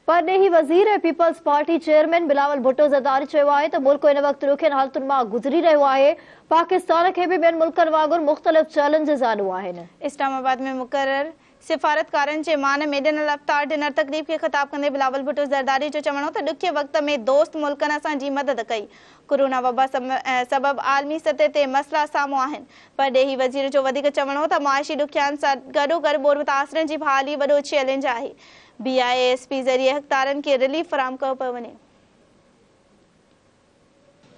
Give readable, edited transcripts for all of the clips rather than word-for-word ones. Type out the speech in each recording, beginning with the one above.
परॾेही वज़ीर ऐं पीपल्स पार्टी चेयरमैन बिलावल भुट्टो ज़रदारी चयो आहे त मुल्क इन वक़्तु ॾुखियनि हालतुनि मां गुज़री रहियो आहे। पाकिस्तान खे बि ॿियनि मुल्कनि वांगुरु मुख़्तलिफ़ चैलेंजिस आॾो आहिनि। इस्लामाबाद में मुक़रर सिफ़ारतकारनि जे मान में ॾिनल अफ़्तार डिनर तक़रीब खे ख़िताब कंदे बिलावल भुट्टो ज़रदारी जो चवणो त ॾुखिये वक़्त में दोस्त मुल्कनि असांजी मदद कई। कोरोना वबा सबबि आलमी सतह ते मसइला साम्हूं आहिनि। परॾेही वज़ीर जो वधीक चवणो त माइशी ॾुखियानि सां गॾोगॾु ॿोर मुतासिरनि जी बहाली वॾो चैलेंज आहे। BIASP ज़रिए हक़दारनि खे रिलीफ फराहम कयो पियो वञे।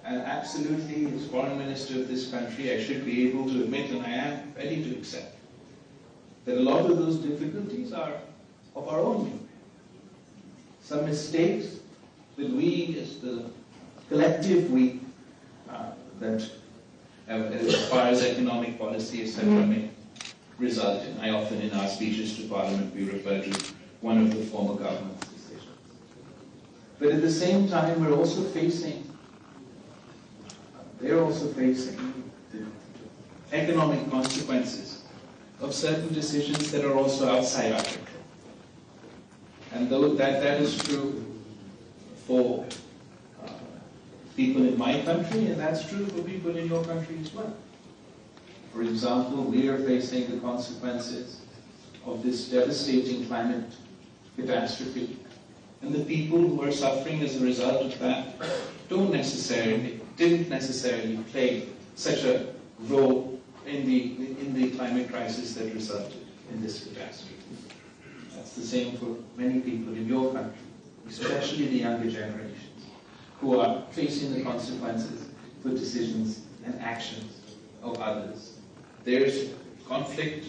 And absolutely, as foreign minister of this country, I should be able to admit, and I am ready to accept, that a lot of those difficulties are of our own doing. Some mistakes that we, as the collective we, that as far as economic policy, etc., may result in. I often, in our speeches to Parliament, we refer to one of the former government's decisions. But at the same time, they're also facing the economic consequences of certain decisions that are also outside our control. And though that is true for people in my country, and that's true for people in your country as well. For example, we are facing the consequences of this devastating climate catastrophe, and the people who are suffering as a result of that didn't necessarily play such a role in the climate crisis that resulted in this catastrophe. That's the same for many people in your country, especially the younger generations, who are facing the consequences for decisions and actions of others. There's conflict,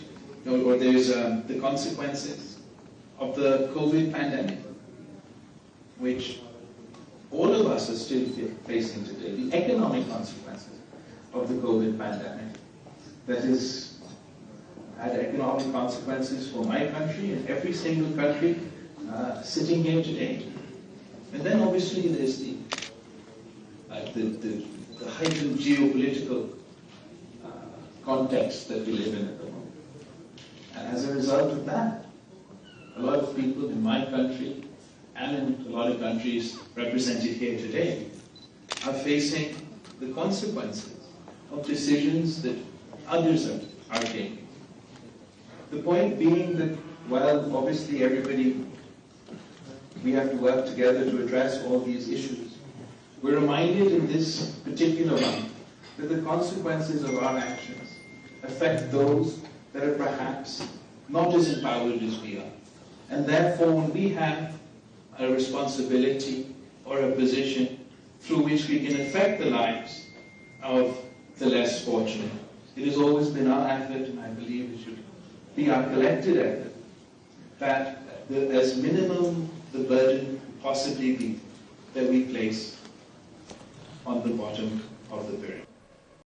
or there's the consequences of the COVID pandemic, which all of us are still facing today, the economic consequences of the COVID pandemic. That has had economic consequences for my country and every single country sitting here today. And then obviously there's the heightened geopolitical context that we live in at the moment. And as a result of that, a lot of people in my country and in a lot of countries represented here today are facing the consequences of decisions that others are taking. The point being that while obviously we have to work together to address all these issues, we're reminded in this particular month that the consequences of our actions affect those that are perhaps not as empowered as we are. And therefore, when we have a responsibility or a position through which we can affect the lives of the less fortunate, it has always been our effort, and I believe it should be our collective effort, that as minimum the burden possibly be that we place on the bottom of the pyramid.